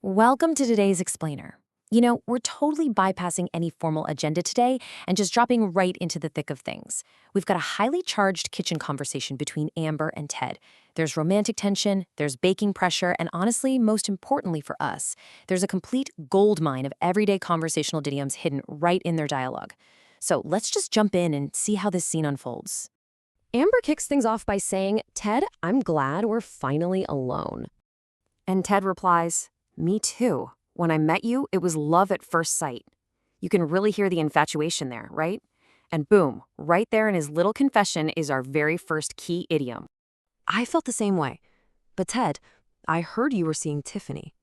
Welcome to today's Explainer. We're totally bypassing any formal agenda today and just dropping right into the thick of things. We've got a highly charged kitchen conversation between Amber and Ted. There's romantic tension, there's baking pressure, and honestly, most importantly for us, there's a complete goldmine of everyday conversational idioms hidden right in their dialogue. So let's just jump in and see how this scene unfolds. Amber kicks things off by saying, "Ted, I'm glad we're finally alone." And Ted replies, "Me too. When I met you, it was love at first sight." You can really hear the infatuation there, right? And boom, right there in his little confession is our very first key idiom. I felt the same way. But Ted, I heard you were seeing Tiffany.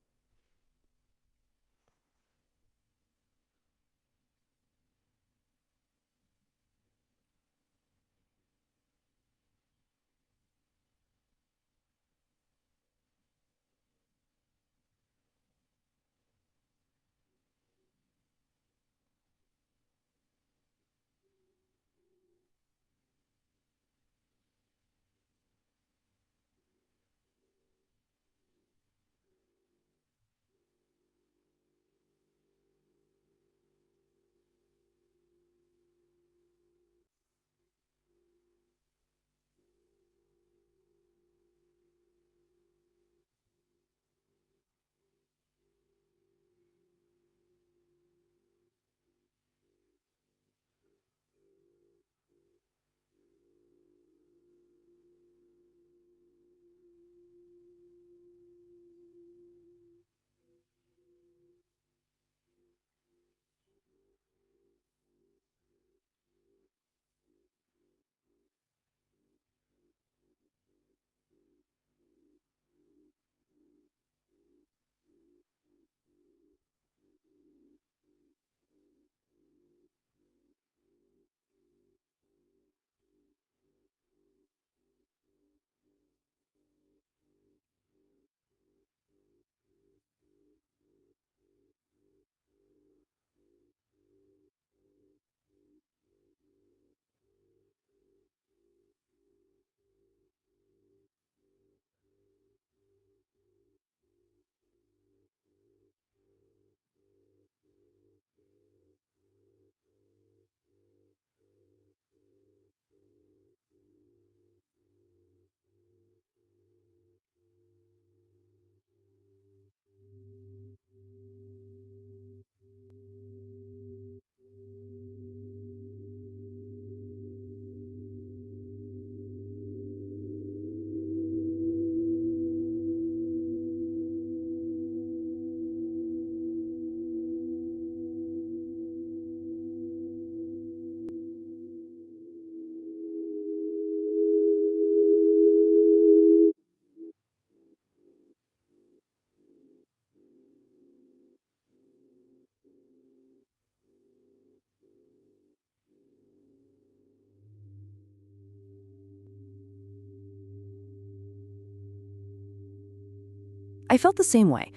I felt the same way.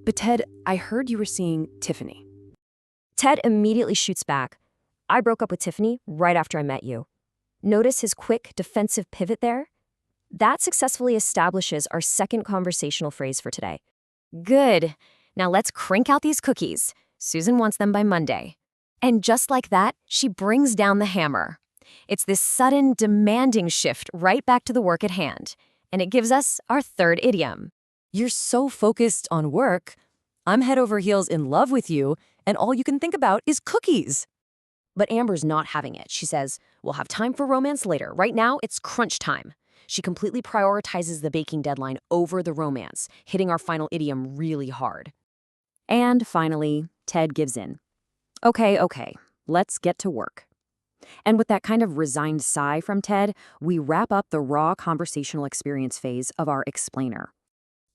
But Ted, I heard you were seeing Tiffany. Ted immediately shoots back. I broke up with Tiffany right after I met you. Notice his quick, defensive pivot there? That successfully establishes our second conversational phrase for today. Good. Now let's crank out these cookies. Susan wants them by Monday. And just like that, she brings down the hammer. It's this sudden, demanding shift right back to the work at hand. And it gives us our third idiom. You're so focused on work. I'm head over heels in love with you, and all you can think about is cookies. But Amber's not having it. She says, we'll have time for romance later. Right now, it's crunch time. She completely prioritizes the baking deadline over the romance, hitting our final idiom really hard. And finally, Ted gives in. Okay, let's get to work. And with that kind of resigned sigh from Ted, we wrap up the raw conversational experience phase of our explainer.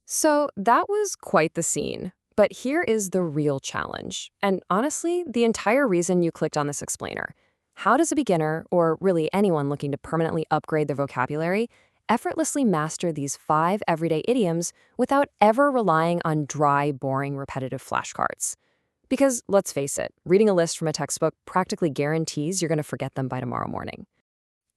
So that was quite the scene. But here is the real challenge. And honestly, the entire reason you clicked on this explainer. How does a beginner, or really anyone looking to permanently upgrade their vocabulary, effortlessly master these 5 everyday idioms without ever relying on dry, boring, repetitive flashcards? Because let's face it, reading a list from a textbook practically guarantees you're going to forget them by tomorrow morning.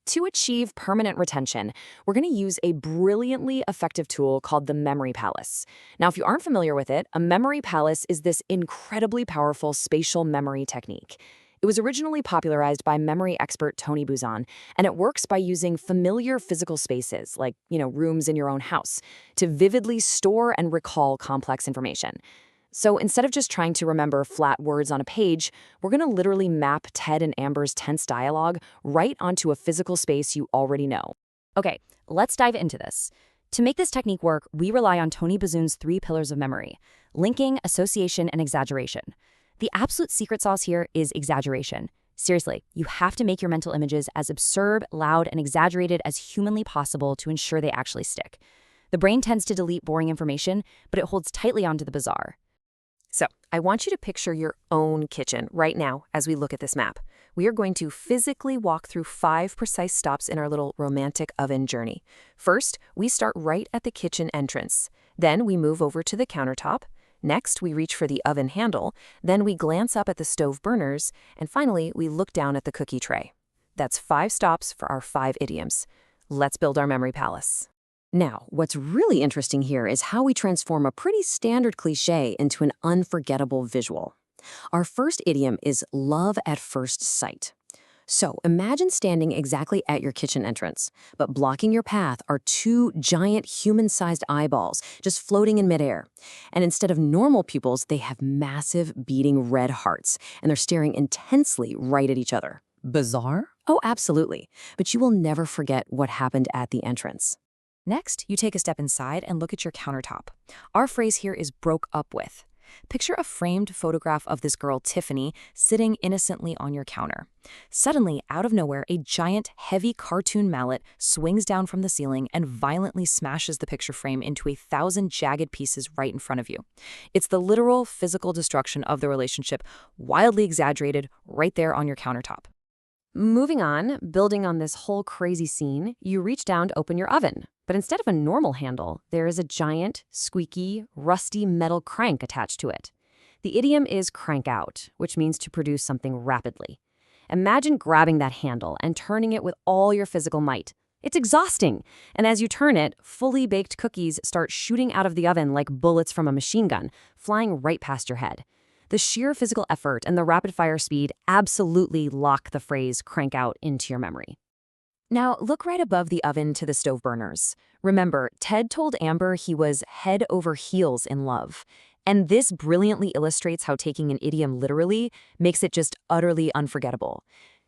To achieve permanent retention, we're going to use a brilliantly effective tool called the Memory Palace. Now, if you aren't familiar with it, a Memory Palace is this incredibly powerful spatial memory technique. It was originally popularized by memory expert Tony Buzan, and it works by using familiar physical spaces, like, rooms in your own house, to vividly store and recall complex information. So instead of just trying to remember flat words on a page, we're going to literally map Ted and Amber's tense dialogue right onto a physical space you already know. Okay, let's dive into this. To make this technique work, we rely on Tony Buzan's 3 pillars of memory: linking, association, and exaggeration. The absolute secret sauce here is exaggeration. Seriously, you have to make your mental images as absurd, loud, and exaggerated as humanly possible to ensure they actually stick. The brain tends to delete boring information, but it holds tightly onto the bizarre. So, I want you to picture your own kitchen right now as we look at this map. We are going to physically walk through 5 precise stops in our little romantic oven journey. First, we start right at the kitchen entrance. Then we move over to the countertop. Next, we reach for the oven handle. Then we glance up at the stove burners. And finally, we look down at the cookie tray. That's 5 stops for our 5 idioms. Let's build our memory palace. Now, what's really interesting here is how we transform a pretty standard cliché into an unforgettable visual. Our first idiom is love at first sight. So imagine standing exactly at your kitchen entrance, but blocking your path are 2 giant human-sized eyeballs just floating in midair. And instead of normal pupils, they have massive beating red hearts, and they're staring intensely right at each other. Bizarre? Oh, absolutely. But you will never forget what happened at the entrance. Next, you take a step inside and look at your countertop. Our phrase here is broke up with. Picture a framed photograph of this girl, Tiffany, sitting innocently on your counter. Suddenly, out of nowhere, a giant, heavy cartoon mallet swings down from the ceiling and violently smashes the picture frame into 1,000 jagged pieces right in front of you. It's the literal physical destruction of the relationship, wildly exaggerated, right there on your countertop. Moving on, building on this whole crazy scene, you reach down to open your oven. But instead of a normal handle, there is a giant, squeaky, rusty metal crank attached to it. The idiom is crank out, which means to produce something rapidly. Imagine grabbing that handle and turning it with all your physical might. It's exhausting, and as you turn it, fully baked cookies start shooting out of the oven like bullets from a machine gun, flying right past your head. The sheer physical effort and the rapid-fire speed absolutely lock the phrase crank out into your memory. Now, look right above the oven to the stove burners. Remember, Ted told Amber he was head over heels in love. And this brilliantly illustrates how taking an idiom literally makes it just utterly unforgettable.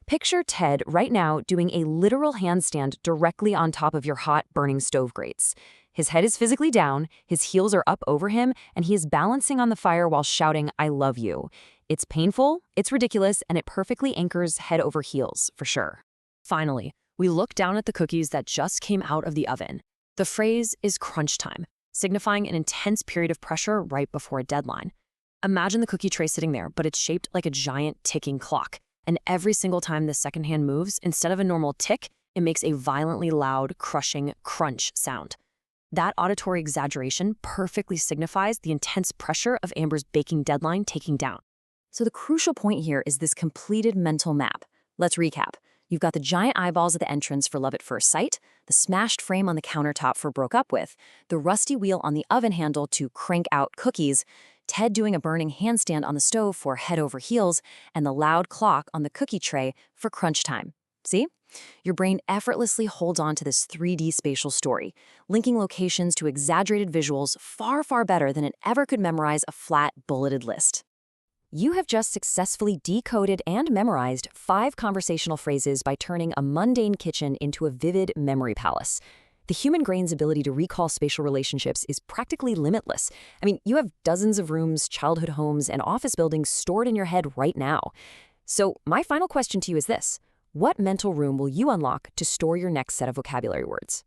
Picture Ted right now doing a literal handstand directly on top of your hot, burning stove grates. His head is physically down, his heels are up over him, and he is balancing on the fire while shouting, "I love you." It's painful, it's ridiculous, and it perfectly anchors head over heels, for sure. Finally, we look down at the cookies that just came out of the oven. The phrase is crunch time, signifying an intense period of pressure right before a deadline. Imagine the cookie tray sitting there, but it's shaped like a giant ticking clock. And every single time the second hand moves, instead of a normal tick, it makes a violently loud, crushing crunch sound. That auditory exaggeration perfectly signifies the intense pressure of Amber's baking deadline taking down. So the crucial point here is this completed mental map. Let's recap. You've got the giant eyeballs at the entrance for love at first sight, the smashed frame on the countertop for broke up with, the rusty wheel on the oven handle to crank out cookies, Ted doing a burning handstand on the stove for head over heels, and the loud clock on the cookie tray for crunch time. See? Your brain effortlessly holds on to this 3D spatial story, linking locations to exaggerated visuals far, far better than it ever could memorize a flat, bulleted list. You have just successfully decoded and memorized 5 conversational phrases by turning a mundane kitchen into a vivid memory palace. The human brain's ability to recall spatial relationships is practically limitless. I mean, you have dozens of rooms, childhood homes, and office buildings stored in your head right now. So my final question to you is this. What mental room will you unlock to store your next set of vocabulary words?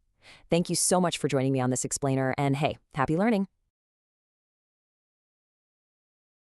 Thank you so much for joining me on this explainer, and hey, happy learning!